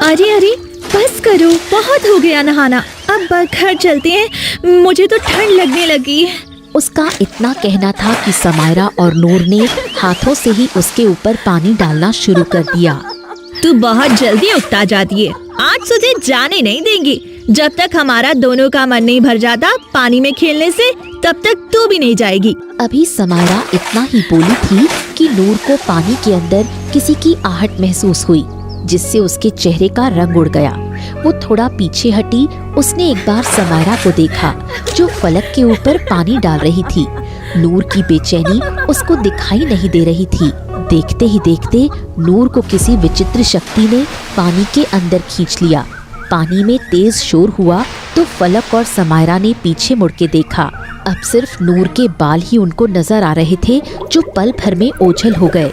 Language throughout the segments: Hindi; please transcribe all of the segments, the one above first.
अरे अरे बस करो, बहुत हो गया नहाना, अब घर चलते हैं, मुझे तो ठंड लगने लगी है। उसका इतना कहना था कि समायरा और नूर ने हाथों से ही उसके ऊपर पानी डालना शुरू कर दिया। तू बहुत जल्दी उकता जाती है, आज तुझे जाने नहीं देंगी। जब तक हमारा दोनों का मन नहीं भर जाता पानी में खेलने से, तब तक तू भी नहीं जाएगी। अभी समायरा इतना ही बोली थी कि नूर को पानी के अंदर किसी की आहट महसूस हुई, जिससे उसके चेहरे का रंग उड़ गया। वो थोड़ा पीछे हटी। उसने एक बार समायरा को देखा जो फलक के ऊपर पानी डाल रही थी। नूर की बेचैनी उसको दिखाई नहीं दे रही थी। देखते ही देखते नूर को किसी विचित्र शक्ति ने पानी के अंदर खींच लिया। पानी में तेज शोर हुआ तो फलक और समायरा ने पीछे मुड़ के देखा। अब सिर्फ नूर के बाल ही उनको नजर आ रहे थे, जो पल भर में ओझल हो गए।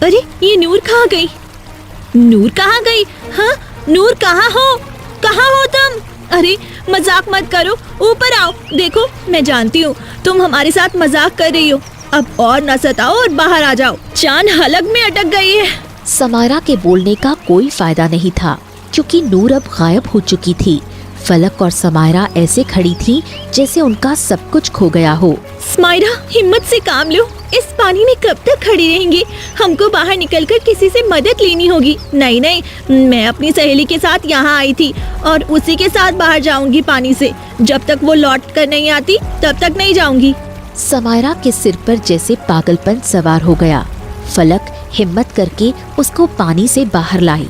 अरे ये नूर कहाँ गई? नूर कहाँ गई? हाँ नूर कहाँ हो? कहाँ हो तुम? अरे मजाक मत करो, ऊपर आओ। देखो मैं जानती हूँ तुम हमारे साथ मजाक कर रही हो, अब और न सताओ और बाहर आ जाओ, जान हलक में अटक गई है। समायरा के बोलने का कोई फायदा नहीं था, क्योंकि नूर अब गायब हो चुकी थी। फलक और समायरा ऐसे खड़ी थी जैसे उनका सब कुछ खो गया हो। समायरा हिम्मत से काम लो, इस पानी में कब तक खड़ी रहेंगी? हमको बाहर निकलकर किसी से मदद लेनी होगी। नहीं नहीं, मैं अपनी सहेली के साथ यहाँ आई थी और उसी के साथ बाहर जाऊंगी पानी से। जब तक वो लौट कर नहीं आती तब तक नहीं जाऊंगी। समायरा के सिर पर जैसे पागलपन सवार हो गया। फलक हिम्मत करके उसको पानी से बाहर लाई।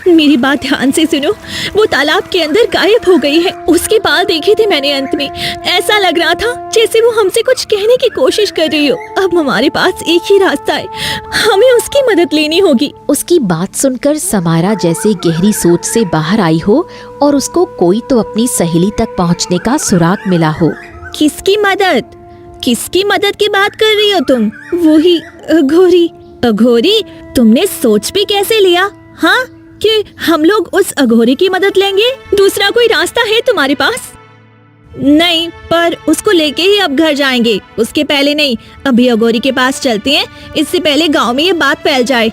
मेरी बात ध्यान से सुनो, वो तालाब के अंदर गायब हो गई है। उसके बाल देखे थे मैंने अंत में, ऐसा लग रहा था जैसे वो हमसे कुछ कहने की कोशिश कर रही हो। अब हमारे पास एक ही रास्ता है, हमें उसकी मदद लेनी होगी। उसकी बात सुनकर समायरा जैसे गहरी सोच से बाहर आई हो और उसको कोई तो अपनी सहेली तक पहुंचने का सुराग मिला हो। किसकी मदद? किसकी मदद की बात कर रही हो तुम? वो ही अघोरी। अघोरी? तुमने सोच भी कैसे लिया हाँ कि हम लोग उस अघोरी की मदद लेंगे? दूसरा कोई रास्ता है तुम्हारे पास? नहीं, पर उसको लेके ही अब घर जाएंगे, उसके पहले नहीं। अभी अघोरी के पास चलते हैं, इससे पहले गांव में ये बात फैल जाए।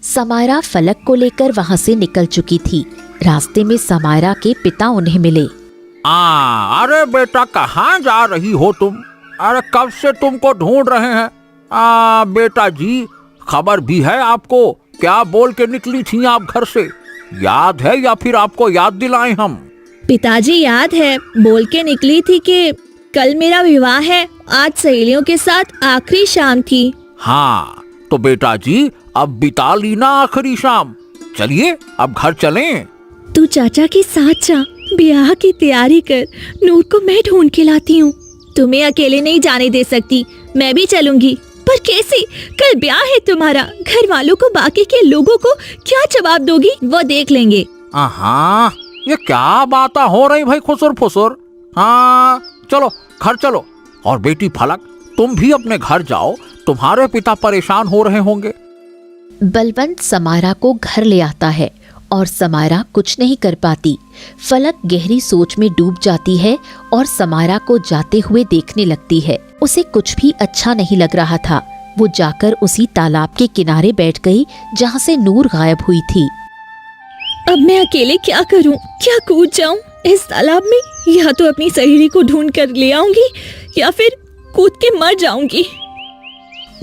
समायरा फलक को लेकर वहाँ से निकल चुकी थी। रास्ते में समायरा के पिता उन्हें मिले। अरे बेटा कहाँ जा रही हो तुम? अरे कब से तुमको ढूंढ रहे हैं। बेटा जी, खबर भी है आपको? क्या बोल के निकली थी आप घर से? याद है या फिर आपको याद दिलाएं हम? पिताजी याद है, बोल के निकली थी कि कल मेरा विवाह है, आज सहेलियों के साथ आखिरी शाम थी। हाँ तो बेटा जी अब बिता ली ना आखिरी शाम। चलिए अब घर चलें। तू चाचा के साथ जा, ब्याह की तैयारी कर, नूर को मैं ढूंढ के लाती हूँ। तुम्हें अकेले नहीं जाने दे सकती, मैं भी चलूंगी। पर कैसे? कल ब्याह है तुम्हारा, घर वालों को, बाकी के लोगों को क्या जवाब दोगी? वो देख लेंगे। हाँ ये क्या बातें हो रही भाई खुसुर फुसुर। हाँ चलो घर चलो। और बेटी फलक तुम भी अपने घर जाओ, तुम्हारे पिता परेशान हो रहे होंगे। बलवंत समायरा को घर ले आता है और समायरा कुछ नहीं कर पाती। फलक गहरी सोच में डूब जाती है और समायरा को जाते हुए देखने लगती है। उसे कुछ भी अच्छा नहीं लग रहा था। वो जाकर उसी तालाब के किनारे बैठ गई जहाँ से नूर गायब हुई थी। अब मैं अकेले क्या करूं? क्या कूद जाऊं इस तालाब में? या तो अपनी सहेली को ढूंढ कर ले आऊंगी या फिर कूद के मर जाऊंगी।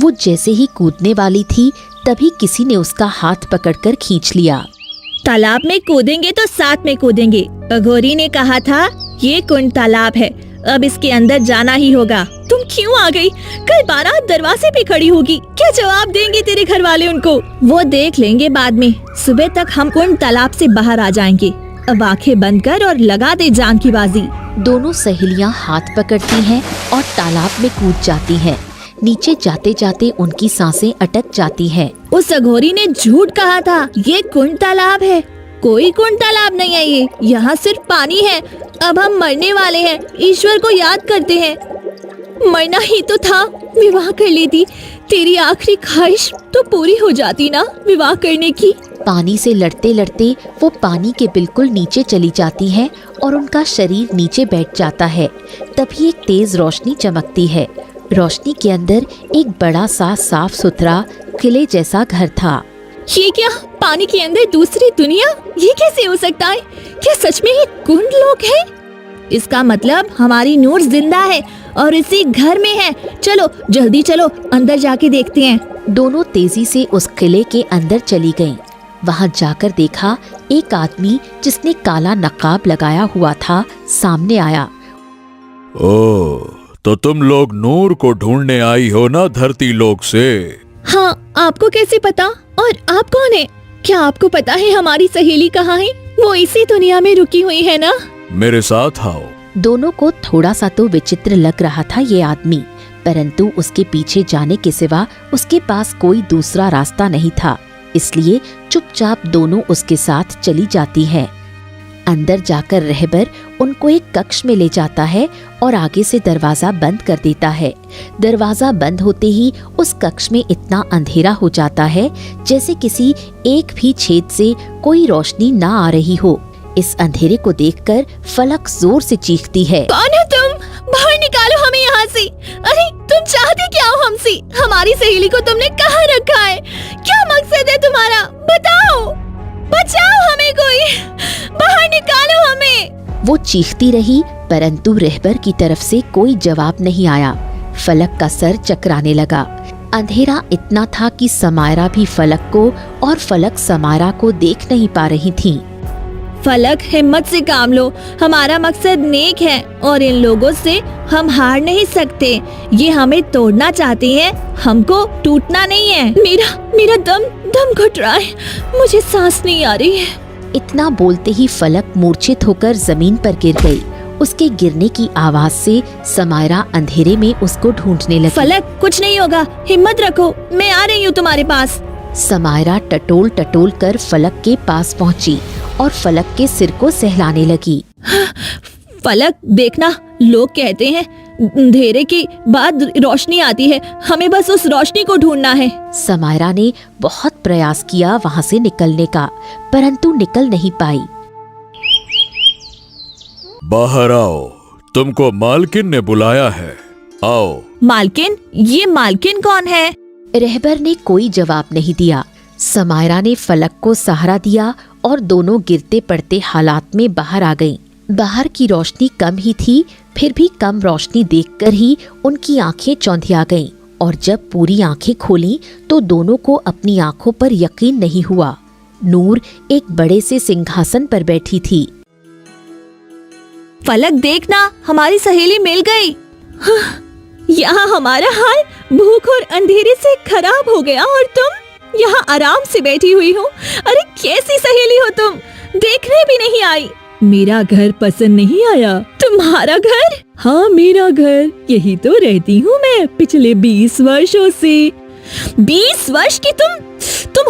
वो जैसे ही कूदने वाली थी तभी किसी ने उसका हाथ पकड़कर खींच लिया। तालाब में कूदेंगे तो साथ में कूदेंगे। अघोरी ने कहा था ये कुंड तालाब है, अब इसके अंदर जाना ही होगा। तुम क्यों आ गई? कल बारात दरवाजे पे खड़ी होगी, क्या जवाब देंगे तेरे घर वाले उनको? वो देख लेंगे बाद में। सुबह तक हम कुंड तालाब से बाहर आ जाएंगे। अब आंखें बंद कर और लगा दे जान की बाजी। दोनों सहेलियां हाथ पकड़ती हैं और तालाब में कूद जाती हैं। नीचे जाते जाते उनकी सांसें अटक जाती हैं। उस अघोरी ने झूठ कहा था, ये कुंड तालाब है। कोई कुंड तालाब नहीं है ये, यहाँ सिर्फ पानी है। अब हम मरने वाले हैं, ईश्वर को याद करते हैं। मरना ही तो था, विवाह कर लेती। तेरी आखिरी ख्वाहिश तो पूरी हो जाती ना विवाह करने की। पानी से लड़ते लड़ते वो पानी के बिल्कुल नीचे चली जाती हैं और उनका शरीर नीचे बैठ जाता है। तभी एक तेज रोशनी चमकती है। रोशनी के अंदर एक बड़ा सा साफ सुथरा किले जैसा घर था। ये क्या, पानी के अंदर दूसरी दुनिया? ये कैसे हो सकता है? क्या सच में ये कुंड लोग हैं? इसका मतलब हमारी नूर जिंदा है और इसी घर में है। चलो जल्दी चलो, अंदर जाके देखते हैं। दोनों तेजी से उस किले के अंदर चली गईं। वहां जाकर देखा एक आदमी जिसने काला नकाब लगाया हुआ था सामने आया। ओह, तो तुम लोग नूर को ढूंढने आई हो ना धरती लोक से? हाँ, आपको कैसे पता? और आप कौन है? क्या आपको पता है हमारी सहेली कहाँ है? वो इसी दुनिया में रुकी हुई है ना? मेरे साथ आओ। दोनों को थोड़ा सा तो विचित्र लग रहा था ये आदमी, परंतु उसके पीछे जाने के सिवा उसके पास कोई दूसरा रास्ता नहीं था, इसलिए चुपचाप दोनों उसके साथ चली जाती है। अंदर जाकर रहबर उनको एक कक्ष में ले जाता है और आगे से दरवाजा बंद कर देता है। दरवाजा बंद होते ही उस कक्ष में इतना अंधेरा हो जाता है जैसे किसी एक भी छेद से कोई रोशनी ना आ रही हो। इस अंधेरे को देखकर फलक जोर से चीखती है। कौन हो तुम? बाहर निकालो हमें यहाँ से। अरे तुम चाहते क्या हो हमसे? हमारी सहेली को तुमने कहाँ रखा है? क्या मकसद है तुम्हारा? बताओ, बचाओ हमें कोई, बाहर निकालो हमें। वो चीखती रही परंतु रहबर की तरफ से कोई जवाब नहीं आया। फलक का सर चकराने लगा। अंधेरा इतना था कि समायरा भी फलक को और फलक समायरा को देख नहीं पा रही थी। फलक, हिम्मत से काम लो, हमारा मकसद नेक है और इन लोगों से हम हार नहीं सकते। ये हमें तोड़ना चाहते हैं, हमको टूटना नहीं है। मेरा दम घुट रहा है, मुझे सांस नहीं आ रही है। इतना बोलते ही फलक मूर्छित होकर जमीन पर गिर गई। उसके गिरने की आवाज से समायरा अंधेरे में उसको ढूंढने लगी। फलक, कुछ नहीं होगा, हिम्मत रखो, मैं आ रही हूँ तुम्हारे पास। समायरा टटोल टटोल कर फलक के पास पहुंची और फलक के सिर को सहलाने लगी। फलक, देखना, लोग कहते हैं अंधेरे के बाद रोशनी आती है, हमें बस उस रोशनी को ढूंढना है। समायरा ने बहुत प्रयास किया वहां से निकलने का, परंतु निकल नहीं पाई। बाहर आओ, तुमको मालकिन ने बुलाया है, आओ। मालकिन? ये मालकिन कौन है? रहबर ने कोई जवाब नहीं दिया। समायरा ने फलक को सहारा दिया और दोनों गिरते पड़ते हालात में बाहर आ गईं। बाहर की रोशनी कम ही थी, फिर भी कम रोशनी देखकर ही उनकी आंखें चौंधिया गईं और जब पूरी आंखें खोलीं तो दोनों को अपनी आंखों पर यकीन नहीं हुआ। नूर एक बड़े से सिंहासन पर बैठी थी। फलक, देखना, हमारी सहेली मिल गई। यहाँ हमारा हाल भूख और अंधेरे से खराब हो गया और तुम यहाँ आराम से बैठी हुई हो। अरे कैसी सहेली हो तुम, देखने भी नहीं आई। मेरा घर पसंद नहीं आया? तुम्हारा घर? हाँ, मेरा घर, यही तो रहती हूँ मैं पिछले 20 वर्षों से। 20 वर्ष की तुम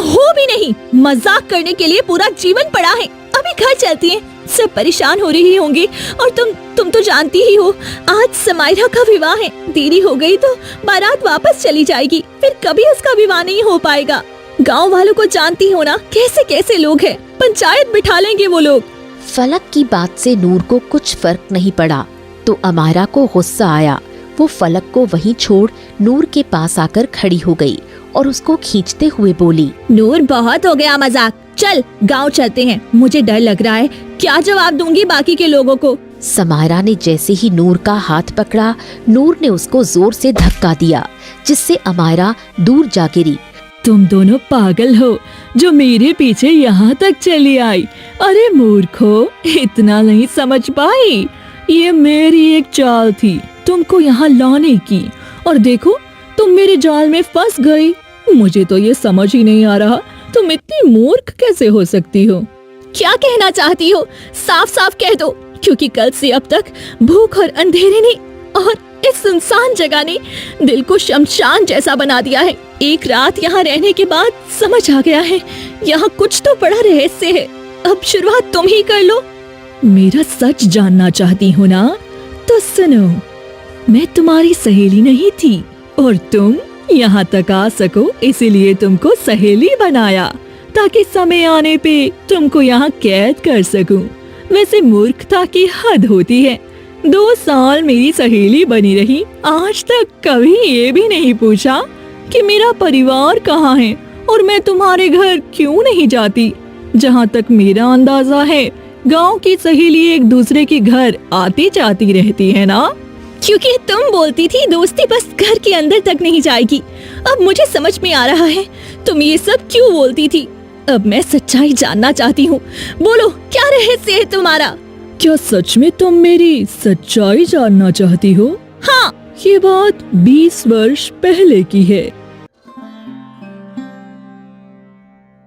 हो भी नहीं। मजाक करने के लिए पूरा जीवन पड़ा है। अभी घर चलती हैं, सब परेशान हो रही होंगी और तुम तो जानती ही हो, आज समायरा का विवाह है। देरी हो गई तो बारात वापस चली जाएगी, फिर कभी उसका विवाह नहीं हो पाएगा। गांव वालों को जानती हो ना, कैसे कैसे लोग हैं, पंचायत बिठा लेंगे वो लोग। फलक की बात से नूर को कुछ फर्क नहीं पड़ा तो अमायरा को गुस्सा आया। वो फलक को वहीं छोड़ नूर के पास आकर खड़ी हो गई और उसको खींचते हुए बोली, नूर, बहुत हो गया मजाक, चल गांव चलते हैं। मुझे डर लग रहा है, क्या जवाब दूंगी बाकी के लोगों को। समायरा ने जैसे ही नूर का हाथ पकड़ा, नूर ने उसको जोर से धक्का दिया जिससे अमायरा दूर जा गिरी। तुम दोनों पागल हो जो मेरे पीछे यहाँ तक चली आई। अरे मूर्खो, इतना नहीं समझ पाई? ये मेरी एक चाल थी तुमको यहाँ लाने की, और देखो तुम मेरे जाल में फंस गई। मुझे तो ये समझ ही नहीं आ रहा, तुम इतनी मूर्ख कैसे हो सकती हो? क्या कहना चाहती हो? साफ साफ कह दो, क्योंकि कल से अब तक भूख और अंधेरे ने और इस सुनसान जगह ने दिल को शमशान जैसा बना दिया है। एक रात यहाँ रहने के बाद समझ आ गया है, यहाँ कुछ तो बड़ा रहस्य है। अब शुरुआत तुम ही कर लो। मेरा सच जानना चाहती हो ना? तो सुनो, मैं तुम्हारी सहेली नहीं थी और तुम यहाँ तक आ सको इसीलिए तुमको सहेली बनाया, ताकि समय आने पे तुमको यहाँ कैद कर सकूं। वैसे मूर्खता की हद होती है। 2 साल मेरी सहेली बनी रही, आज तक कभी ये भी नहीं पूछा कि मेरा परिवार कहाँ है और मैं तुम्हारे घर क्यों नहीं जाती? जहाँ तक मेरा अंदाजा है, गांव की सहेली एक दूसरे के घर आती जाती रहती है ना? क्योंकि तुम बोलती थी दोस्ती बस घर के अंदर तक नहीं जाएगी। अब मुझे समझ में आ रहा है तुम ये सब क्यों बोलती थी। अब मैं सच्चाई जानना चाहती हूँ। बोलो, क्या रहस्य है तुम्हारा? क्या सच में तुम मेरी सच्चाई जानना चाहती हो? हाँ। ये बात 20 वर्ष पहले की है।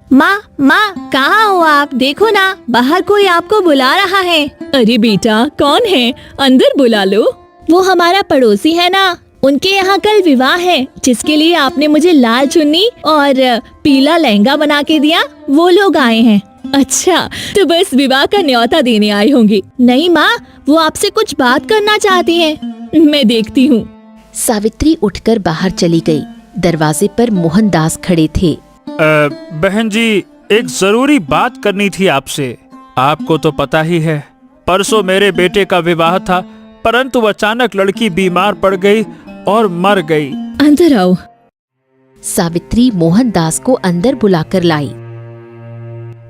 माँ, कहाँ हो आप? देखो ना, बाहर कोई आपको बुला रहा है। अरे बेटा, कौन है? अंदर बुला लो। वो हमारा पड़ोसी है ना, उनके यहाँ कल विवाह है, जिसके लिए आपने मुझे लाल चुन्नी और पीला लहंगा बना के दिया। वो लोग आए हैं। अच्छा, तो बस विवाह का न्योता देने आए होंगे। नहीं माँ, वो आपसे कुछ बात करना चाहती हैं। मैं देखती हूँ। सावित्री उठकर बाहर चली गई। दरवाजे पर मोहनदास खड़े थे। बहन जी, एक जरूरी बात करनी थी आपसे। आपको तो पता ही है, परसों मेरे बेटे का विवाह था, परंतु अचानक लड़की बीमार पड़ गई और मर गई। अंदर आओ। सावित्री मोहनदास को अंदर बुलाकर लाई।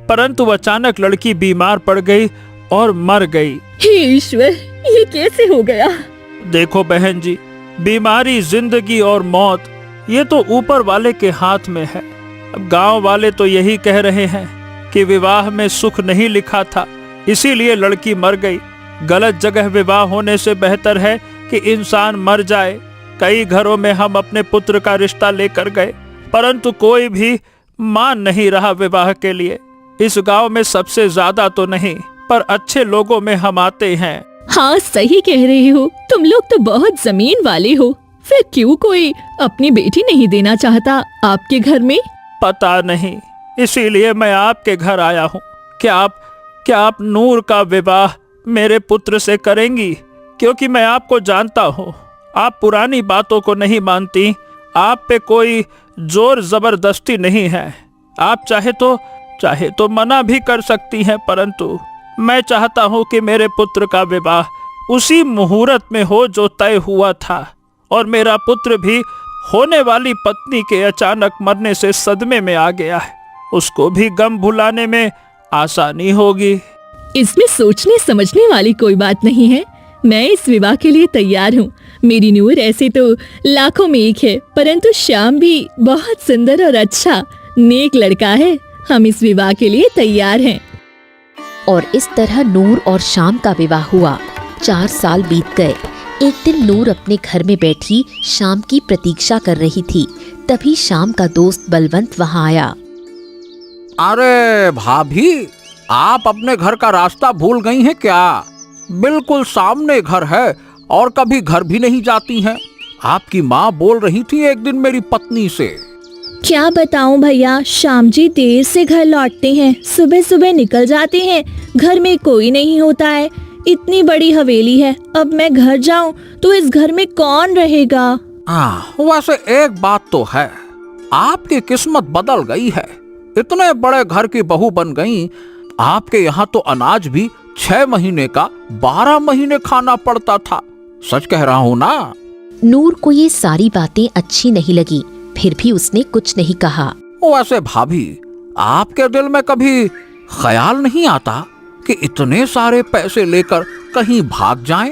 परंतु अचानक लड़की बीमार पड़ गई और मर गई। हे ईश्वर, ये कैसे हो गया? देखो बहन जी, बीमारी, जिंदगी और मौत, ये तो ऊपर वाले के हाथ में है। अब गांव वाले तो यही कह रहे हैं कि विवाह में सुख नहीं लिखा था, इसीलिए लड़की मर गई। गलत जगह विवाह होने से बेहतर है कि इंसान मर जाए। कई घरों में हम अपने पुत्र का रिश्ता लेकर गए, परंतु कोई भी मान नहीं रहा विवाह के लिए। इस गांव में सबसे ज्यादा तो नहीं, पर अच्छे लोगों में हम आते हैं। हाँ, सही कह रहे हो। तुम लोग तो बहुत जमीन वाले हो। फिर क्यों कोई अपनी बेटी नहीं देना चाहता आपके घर में? पता नहीं, इसीलिए मैं आपके घर आया हूँ। क्या आप नूर का विवाह मेरे पुत्र से करेंगी? क्योंकि मैं आपको जानता हूँ, आप पुरानी बातों को नहीं मानती। आप पे कोई जोर जबरदस्ती नहीं है। आप चाहे तो मना भी कर सकती हैं, परंतु मैं चाहता हूँ कि मेरे पुत्र का विवाह उसी मुहूर्त में हो जो तय हुआ था, और मेरा पुत्र भी होने वाली पत्नी के अचानक मरने से सदमे में आ गया है। उसको भी गम भुलाने में आसानी होगी। इसमें सोचने समझने वाली कोई बात नहीं है। मैं इस विवाह के लिए तैयार हूँ। मेरी नूर ऐसे तो लाखों में एक है, परंतु श्याम भी बहुत सुंदर और अच्छा नेक लड़का है। हम इस विवाह के लिए तैयार हैं। और इस तरह नूर और श्याम का विवाह हुआ। 4 साल बीत गए। एक दिन नूर अपने घर में बैठी श्याम की प्रतीक्षा कर रही थी। तभी श्याम का दोस्त बलवंत वहाँ आया। अरे भाभी, आप अपने घर का रास्ता भूल गई हैं क्या? बिल्कुल सामने घर है और कभी घर भी नहीं जाती हैं। आपकी माँ बोल रही थी एक दिन मेरी पत्नी से। क्या बताऊं भैया, श्याम जी देर से घर लौटते हैं, सुबह सुबह निकल जाते हैं, घर में कोई नहीं होता है। इतनी बड़ी हवेली है, अब मैं घर जाऊं तो इस घर में कौन रहेगा? वैसे एक बात तो है, आपकी किस्मत बदल गई है। इतने बड़े घर की बहू बन गई। आपके यहाँ तो अनाज भी 6 महीने का 12 महीने खाना पड़ता था। सच कह रहा हूँ ना? नूर को ये सारी बातें अच्छी नहीं लगी, फिर भी उसने कुछ नहीं कहा। वैसे भाभी, आपके दिल में कभी ख्याल नहीं आता कि इतने सारे पैसे लेकर कहीं भाग जाएं?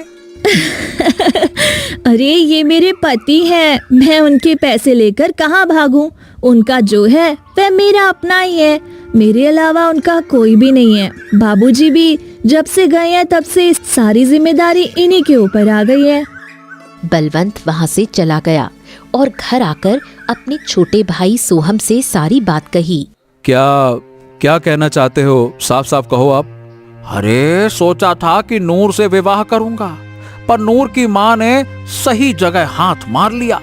अरे ये मेरे पति हैं, मैं उनके पैसे लेकर कहाँ भागूं? उनका जो है वह मेरा अपना ही है, मेरे अलावा उनका कोई भी नहीं है। बाबूजी भी जब से गए हैं तब से सारी जिम्मेदारी इन्हीं के ऊपर आ गई है। बलवंत वहाँ से चला गया और घर आकर अपने छोटे भाई सोहम से सारी बात कही। क्या कहना चाहते हो? साफ साफ कहो आप। अरे सोचा था कि नूर से विवाह करूंगा, पर नूर की माँ ने सही जगह हाथ मार लिया।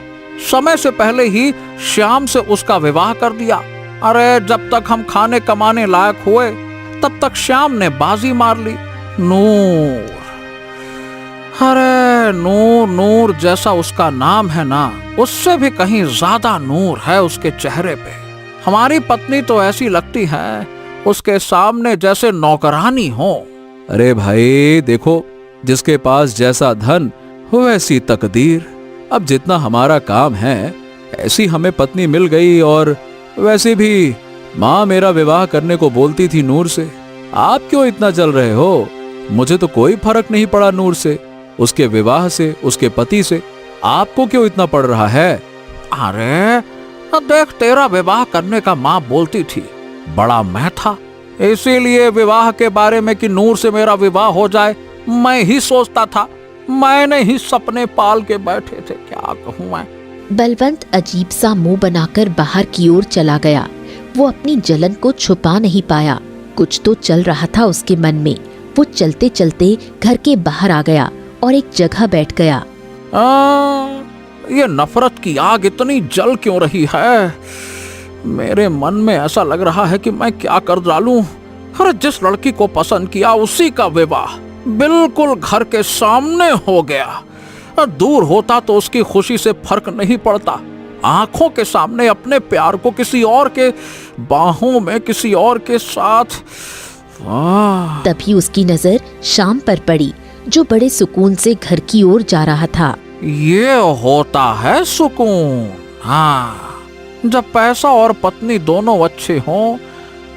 समय से पहले ही श्याम से उसका विवाह कर दिया। अरे जब तक हम खाने कमाने लायक हुए तब तक श्याम ने बाजी मार ली। नूर, अरे नूर जैसा उसका नाम है ना, उससे भी कहीं ज्यादा नूर है उसके चेहरे पे। हमारी पत्नी तो ऐसी लगती है उसके सामने जैसे नौकरानी हो। अरे भाई देखो, जिसके पास जैसा धन वैसी तकदीर। अब जितना हमारा काम है, ऐसी हमें पत्नी मिल गई और वैसे भी माँ मेरा विवाह करने को बोलती थी नूर से। आप क्यों इतना जल रहे हो? मुझे तो कोई फर्क नहीं पड़ा नूर से, उसके विवाह से, उसके पति से। आपको क्यों इतना पड़ रहा है? अरे देख, तेरा विवाह करने का माँ बोलती थी, बड़ा मैं था, इसीलिए विवाह के बारे में कि नूर से मेरा विवाह हो जाए मैं ही सोचता था। मैंने ही सपने पाल के बैठे थे, क्या कहूँ मैं। बलवंत अजीब सा मुंह बनाकर बाहर की ओर चला गया। वो अपनी जलन को छुपा नहीं पाया। कुछ तो चल रहा था उसके मन में। वो चलते चलते घर के बाहर आ गया और एक जगह बैठ गया। ये नफरत की आग इतनी जल क्यों रही है? मेरे मन में ऐसा लग रहा है कि मैं क्या कर डालूं। अरे जिस लड़की को पसंद किया उसी का विवाह बिल्कुल घर के सामने हो गया। दूर होता तो उसकी खुशी से फर्क नहीं पड़ता, आंखों के सामने अपने प्यार को किसी और के बाहों में किसी और के साथ। तभी उसकी नजर शाम पर पड़ी, जो बड़े सुकून से घर की ओर जा रहा था। ये होता है सुकून। हाँ, जब पैसा और पत्नी दोनों अच्छे हों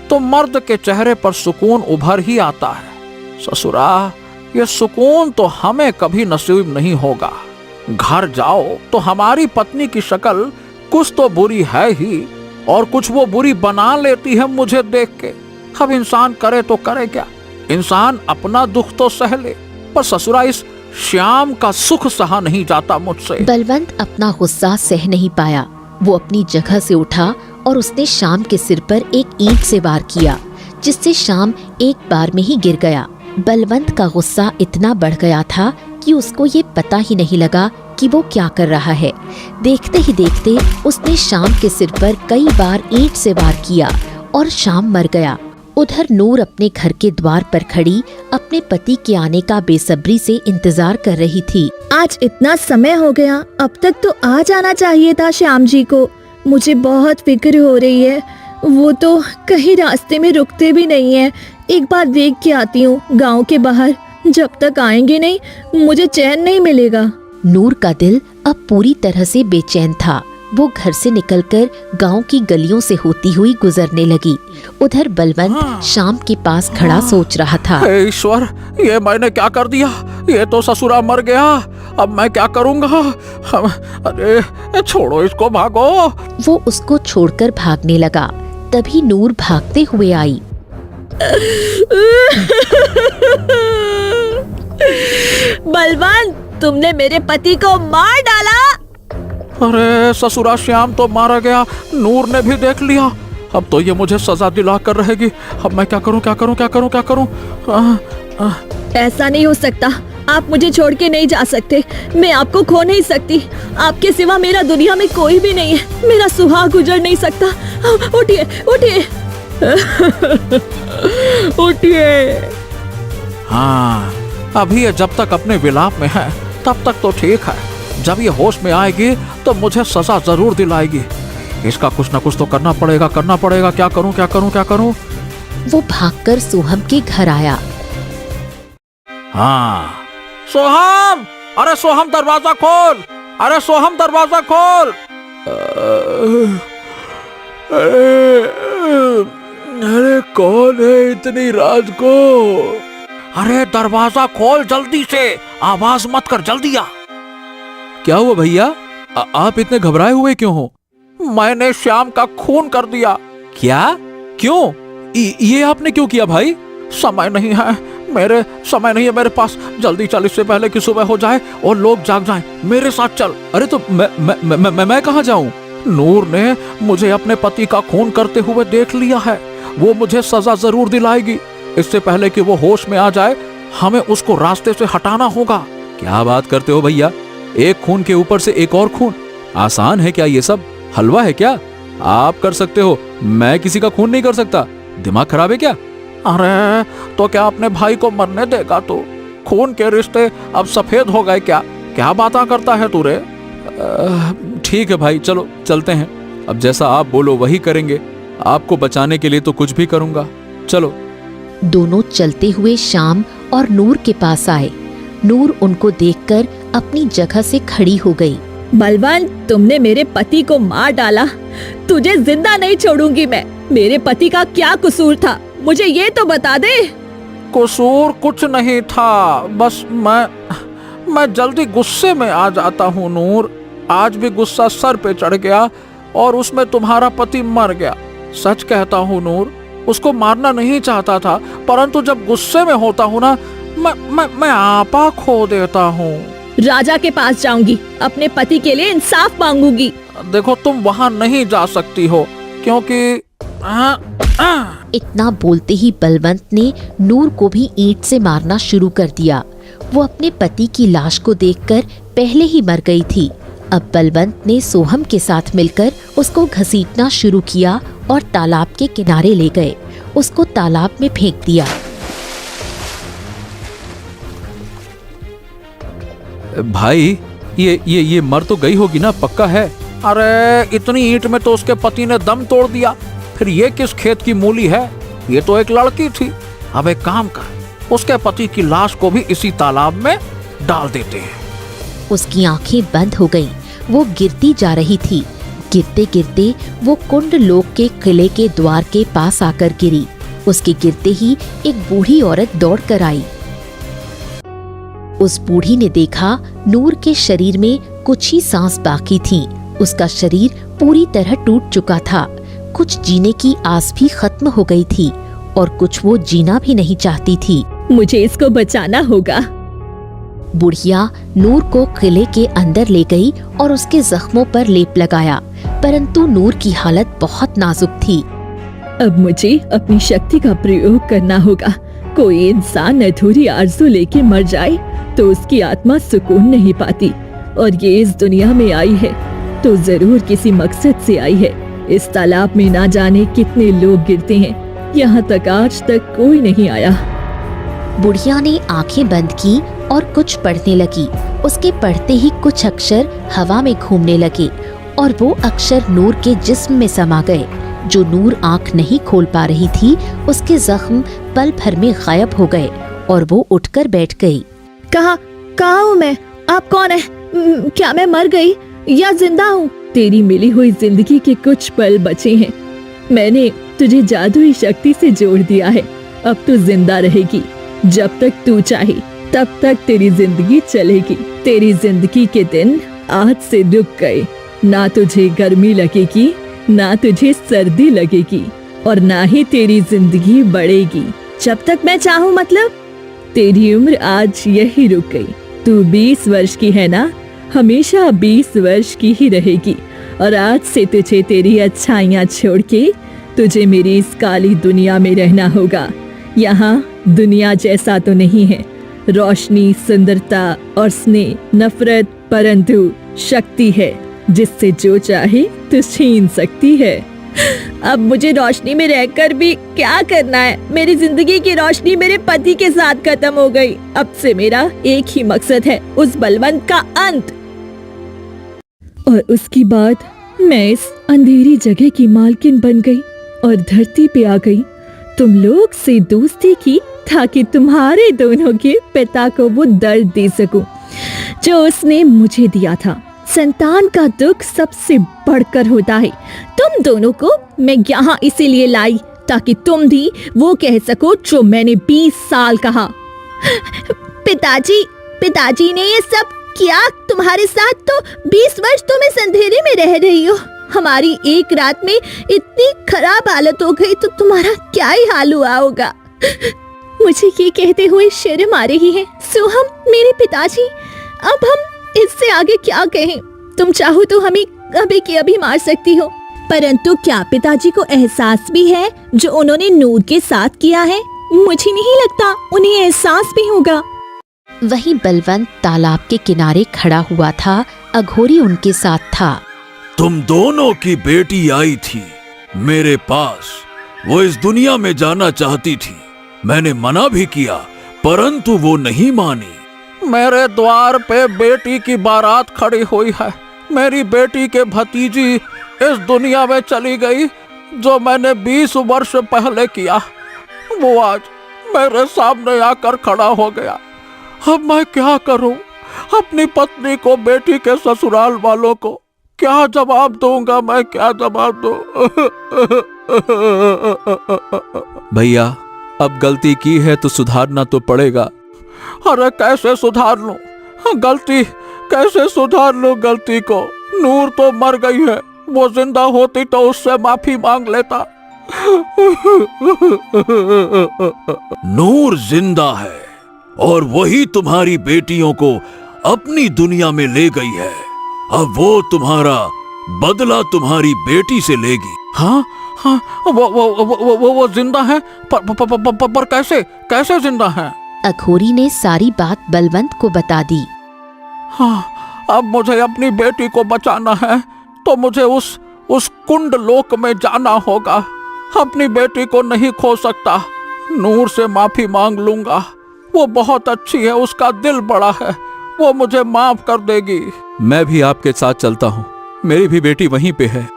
तो मर्द के चेहरे पर सुकून उभर ही आता है। ससुरा, ये सुकून तो हमें कभी नसीब नहीं होगा। घर जाओ तो हमारी पत्नी की शक्ल कुछ तो बुरी है ही, और कुछ वो बुरी बना लेती है मुझे देख के। अब इंसान करे तो करे क्या? इंसान अपना दुख तो सह ले, पर ससुरा इस श्याम का सुख सहा नहीं जाता मुझसे। बलवंत अपना गुस्सा सह नहीं पाया। वो अपनी जगह से उठा और उसने शाम के सिर पर एक ईंट से वार किया, जिससे शाम एक बार में ही गिर गया। बलवंत का गुस्सा इतना बढ़ गया था कि उसको ये पता ही नहीं लगा कि वो क्या कर रहा है। देखते ही देखते उसने शाम के सिर पर कई बार ईंट से वार किया और शाम मर गया। उधर नूर अपने घर के द्वार पर खड़ी अपने पति के आने का बेसब्री से इंतजार कर रही थी। आज इतना समय हो गया, अब तक तो आ जाना चाहिए था श्याम जी को। मुझे बहुत फिक्र हो रही है। वो तो कहीं रास्ते में रुकते भी नहीं है। एक बार देख के आती हूँ गांव के बाहर। जब तक आएंगे नहीं मुझे चैन नहीं मिलेगा। नूर का दिल अब पूरी तरह से बेचैन था। वो घर से निकलकर गांव की गलियों से होती हुई गुजरने लगी। उधर बलवंत शाम के पास खड़ा सोच रहा था। हे ईश्वर, ये मैंने क्या कर दिया? ये तो ससुरा मर गया, अब मैं क्या करूँगा? अरे छोड़ो इसको, भागो। वो उसको छोड़कर भागने लगा। तभी नूर भागते हुए आई। बलवंत, तुमने मेरे पति को मार डाला। अरे ससुरा श्याम तो मारा गया, नूर ने भी देख लिया। अब तो ये मुझे सजा दिला कर रहेगी। अब मैं क्या करूं, क्या करूं, क्या करूं, क्या करूं? ऐसा नहीं हो सकता। आप मुझे छोड़ के नहीं जा सकते। मैं आपको खो नहीं सकती। आपके सिवा मेरा दुनिया में कोई भी नहीं है। मेरा सुहाग गुजर नहीं सकता। उठिए, उठिए। उठिए। हाँ, अभी ये जब तक अपने विलाप में है तब तक तो ठीक है। जब ये होश में आएगी तो मुझे सजा जरूर दिलाएगी। इसका कुछ ना कुछ तो करना पड़ेगा, करना पड़ेगा। क्या करूं, क्या करूं, क्या करूं? वो भागकर सोहम के घर आया। हाँ, सोहम! अरे सोहम, दरवाजा खोल! अरे सोहम, दरवाजा खोल! अरे कौन है इतनी रात को? अरे दरवाजा खोल जल्दी से, आवाज मत कर, जल्दी आ। क्या हुआ भैया? आप इतने घबराए हुए क्यों हो? मैंने श्याम का खून कर दिया। क्या? क्यों? ये आपने क्यों किया भाई? समय नहीं है मेरे पास। जल्दी चल, इससे पहले कि सुबह हो जाए और लोग जाग जाएं। मेरे साथ चल। अरे तो मैं कहाँ जाऊं? नूर ने मुझे अपने पति का खून करते हुए देख लिया है। वो मुझे सजा जरूर दिलाएगी। इससे पहले कि वो होश में आ जाए हमें उसको रास्ते से हटाना होगा। क्या बात करते हो भैया? एक खून के ऊपर से एक और खून? आसान है क्या ये सब? हलवा है क्या? आप कर सकते हो, मैं किसी का खून नहीं कर सकता। दिमाग खराब है क्या? अरे तो क्या अपने भाई को मरने देगा तू? खून के रिश्ते अब सफेद हो गए क्या? क्या बातें करता है तू रे? ठीक है भाई, चलो चलते हैं। अब जैसा आप बोलो वही करेंगे। आपको बचाने के लिए तो कुछ भी करूंगा। चलो। दोनों चलते हुए श्याम और नूर के पास आए। नूर उनको देखकर अपनी जगह से खड़ी हो गई। बलवंत, तुमने मेरे पति को मार डाला। तुझे जिंदा नहीं छोड़ूंगी मैं। मेरे पति का क्या कसूर था, मुझे ये तो बता दे। कसूर कुछ नहीं था, बस मैं जल्दी गुस्से में आ जाता हूँ नूर। आज भी गुस्सा सर पे चढ़ गया और उसमें तुम्हारा पति मर गया। सच कहता हूँ नूर, उसको मारना नहीं चाहता था, परंतु जब गुस्से में होता हूँ ना, मैं आपा खो देता हूँ। राजा के पास जाऊंगी, अपने पति के लिए इंसाफ मांगूंगी। देखो तुम वहाँ नहीं जा सकती हो, क्योंकि इतना बोलते ही बलवंत ने नूर को भी ईंट से मारना शुरू कर दिया। वो अपने पति की लाश को देखकर पहले ही मर गई थी। अब बलवंत ने सोहम के साथ मिलकर उसको घसीटना शुरू किया और तालाब के किनारे ले गए। उसको तालाब में फेंक दिया। भाई ये मर तो गई होगी ना, पक्का है? अरे इतनी ईंट में तो उसके पति ने दम तोड़ दिया, फिर ये किस खेत की मूली है? ये तो एक लड़की थी। अब एक काम कर, उसके पति की लाश को भी इसी तालाब में डाल देते हैं। उसकी आंखें बंद हो गईं। वो गिरती जा रही थी। गिरते गिरते वो कुंड लोक के किले के द्वार के पास आकर गिरी। उसके गिरते ही एक बूढ़ी औरत दौड़ कर आई। उस बूढ़ी ने देखा नूर के शरीर में कुछ ही सांस बाकी थी। उसका शरीर पूरी तरह टूट चुका था। कुछ जीने की आस भी खत्म हो गई थी और कुछ वो जीना भी नहीं चाहती थी। मुझे इसको बचाना होगा। बुढ़िया नूर को किले के अंदर ले गई और उसके जख्मों पर लेप लगाया, परंतु नूर की हालत बहुत नाजुक थी। अब मुझे अपनी शक्ति का प्रयोग करना होगा। कोई इंसान अधूरी आरज़ू लेके मर जाए तो उसकी आत्मा सुकून नहीं पाती, और ये इस दुनिया में आई है तो जरूर किसी मकसद से आई है। इस तालाब में ना जाने कितने लोग गिरते हैं, यहाँ तक आज तक कोई नहीं आया। बुढ़िया ने आंखें बंद की और कुछ पढ़ने लगी। उसके पढ़ते ही कुछ अक्षर हवा में घूमने लगे और वो अक्षर नूर के जिस्म में समा गए। जो नूर आंख नहीं खोल पा रही थी, उसके जख्म पल भर में गायब हो गए और वो उठकर बैठ गई। कहाँ हूँ मैं? आप कौन है? क्या मैं मर गई या जिंदा हूँ? तेरी मिली हुई जिंदगी के कुछ पल बचे हैं। मैंने तुझे जादुई शक्ति से जोड़ दिया है। अब तू जिंदा रहेगी। जब तक तू चाहे तब तक तेरी जिंदगी चलेगी। तेरी जिंदगी के दिन आज से रुक गए। ना तुझे गर्मी लगेगी, ना तुझे सर्दी लगेगी, और ना ही तेरी जिंदगी बढ़ेगी। जब तक मैं चाहूँ, मतलब तेरी उम्र आज यही रुक गई। तू 20 वर्ष की है ना, हमेशा 20 वर्ष की ही रहेगी। और आज से तुझे तेरी अच्छाइयाँ छोड़ के तुझे मेरी इस काली दुनिया में रहना होगा। यहाँ दुनिया जैसा तो नहीं है, रोशनी, सुंदरता और स्नेह, नफरत, परंतु शक्ति है जिससे जो चाहे तो छीन सकती है। अब मुझे रोशनी में रहकर भी क्या करना है? मेरी जिंदगी की रोशनी मेरे पति के साथ खत्म हो गई। अब से मेरा एक ही मकसद है, उस बलवंत का अंत। और उसके बाद मैं इस अंधेरी जगह की मालकिन बन गई और धरती पे आ गई। तुम लोग से दोस्ती की ताकि तुम्हारे दोनों के पिता को वो दर्द दे सकूं जो उसने मुझे दिया था। संतान का दुख सबसे बढ़कर होता है। तुम दोनों को मैं यहाँ इसीलिए लाई ताकि तुम भी वो कह सको जो मैंने 20 साल कहा। पिताजी ने ये सब किया तुम्हारे साथ, तो 20 वर्ष तुम इस अंधेरे में रह रही हो। हमारी एक रात में इतनी खराब हालत हो गई तो तुम्हारा क्या ही हाल हुआ होगा। मुझे ये कहते हुए शर्म आ रही है। सोहम, मेरे पिताजी, अब हम इससे आगे क्या कहें? तुम चाहो तो हमें अभी की अभी मार सकती हो, परंतु क्या पिताजी को एहसास भी है जो उन्होंने नूर के साथ किया है? मुझे नहीं लगता उन्हें एहसास भी होगा। वहीं बलवंत तालाब के किनारे खड़ा हुआ था। अघोरी उनके साथ था। तुम दोनों की बेटी आई थी मेरे पास। वो इस दुनिया में जाना चाहती थी। मैंने मना भी किया, परंतु वो नहीं मानी। मेरे द्वार पे बेटी की बारात खड़ी हुई है। मेरी बेटी के भतीजी इस दुनिया में चली गई। जो मैंने 20 वर्ष पहले किया, वो आज मेरे सामने आकर खड़ा हो गया। अब मैं क्या करूं? अपनी पत्नी को, बेटी के ससुराल वालों को क्या जवाब दूंगा मैं, क्या जवाब दूं? भैया अब गलती की है तो सुधारना तो पड़ेगा। अरे कैसे सुधार लूं गलती, कैसे सुधार लूं गलती को? नूर तो मर गई है, वो जिंदा होती तो उससे माफी मांग लेता। नूर जिंदा है और वही तुम्हारी बेटियों को अपनी दुनिया में ले गई है। अब वो तुम्हारा बदला तुम्हारी बेटी से लेगी। हाँ हाँ, वो जिंदा है, पर कैसे, कैसे जिंदा है? अघोरी ने सारी बात बलवंत को बता दी। हाँ, अब मुझे अपनी बेटी को बचाना है तो मुझे उस कुंड लोक में जाना होगा। अपनी बेटी को नहीं खो सकता। नूर से माफी मांग लूंगा, वो बहुत अच्छी है, उसका दिल बड़ा है, वो मुझे माफ कर देगी। मैं भी आपके साथ चलता हूँ, मेरी भी बेटी वहीं पे है।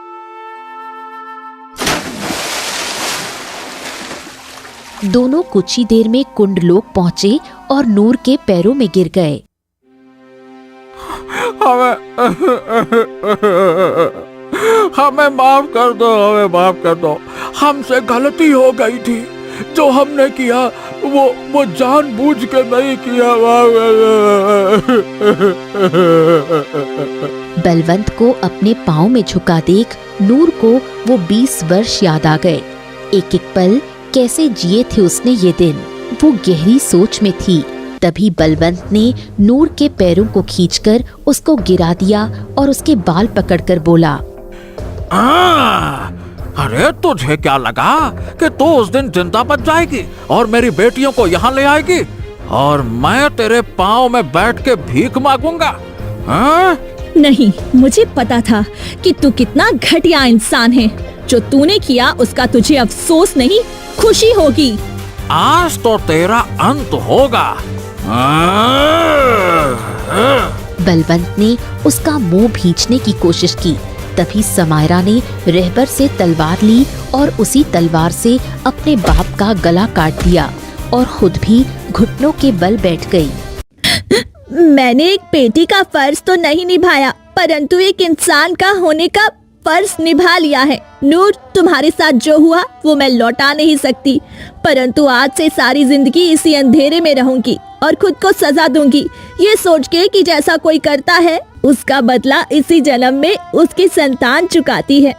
दोनों कुछ ही देर में कुंडलोक पहुंचे और नूर के पैरों में गिर गए। हमें माफ कर दो, हमें माफ कर दो। हमसे गलती हो गई थी, जो हमने किया वो जानबूझ के नहीं किया। बलवंत को अपने पाँव में झुका देख नूर को वो 20 वर्ष याद आ गए। एक एक पल कैसे जिए थे उसने ये दिन। वो गहरी सोच में थी। तभी बलवंत ने नूर के पैरों को खींचकर उसको गिरा दिया और उसके बाल पकड़कर बोला, अरे तुझे क्या लगा कि तू उस दिन जिंदा बच जाएगी और मेरी बेटियों को यहाँ ले आएगी और मैं तेरे पाँव में बैठ के भीख मांगूंगा? नहीं, मुझे पता था कि तू कितना घटिया इंसान है। जो तूने किया उसका तुझे अफसोस नहीं, खुशी होगी। आज तो तेरा अंत होगा। बलवंत ने उसका मुंह भींचने की कोशिश की। तभी समायरा ने रहबर से तलवार ली और उसी तलवार से अपने बाप का गला काट दिया और खुद भी घुटनों के बल बैठ गई। मैंने एक बेटी का फर्ज तो नहीं निभाया, परंतु एक इंसान का होने का फर्ज निभा लिया है। नूर, तुम्हारे साथ जो हुआ वो मैं लौटा नहीं सकती, परंतु आज से सारी जिंदगी इसी अंधेरे में रहूंगी और खुद को सजा दूंगी, ये सोच के कि जैसा कोई करता है उसका बदला इसी जन्म में उसकी संतान चुकाती है।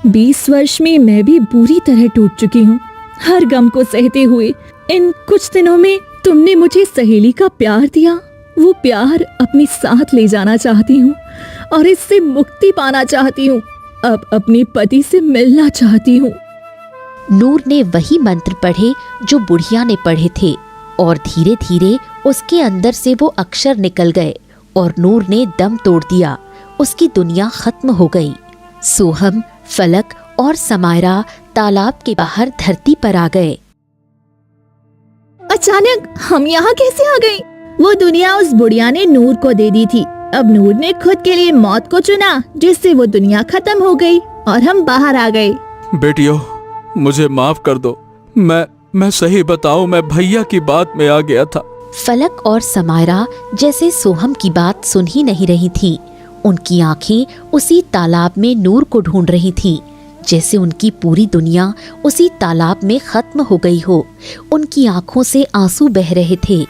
20 वर्ष में मैं भी बुरी तरह टूट चुकी हूँ, हर गम को सहते हुए। इन कुछ दिनों में तुमने मुझे सहेली का प्यार दिया, वो प्यार अपने साथ ले जाना चाहती हूँ और इससे मुक्ति पाना चाहती हूँ। अब अपने पति से मिलना चाहती हूँ। नूर ने वही मंत्र पढ़े जो बुढ़िया ने पढ़े थे और धीरे धीरे उसके अंदर से वो अक्षर निकल गए और नूर ने दम तोड़ दिया। उसकी दुनिया खत्म हो गई। सोहम, फलक और समायरा तालाब के बाहर धरती पर आ गए। अचानक हम यहाँ कैसे आ गए? वो दुनिया उस बुढ़िया ने नूर को दे दी थी। अब नूर ने खुद के लिए मौत को चुना, जिससे वो दुनिया खत्म हो गई और हम बाहर आ गए। बेटियों, मुझे माफ कर दो। मैं सही बताऊं, मैं भैया की बात में आ गया था। फलक और समायरा जैसे सोहम की बात सुन ही नहीं रही थी। उनकी आंखें उसी तालाब में नूर को ढूंढ रही थी, जैसे उनकी पूरी दुनिया उसी तालाब में खत्म हो गई हो। उनकी आंखों से आंसू बह रहे थे।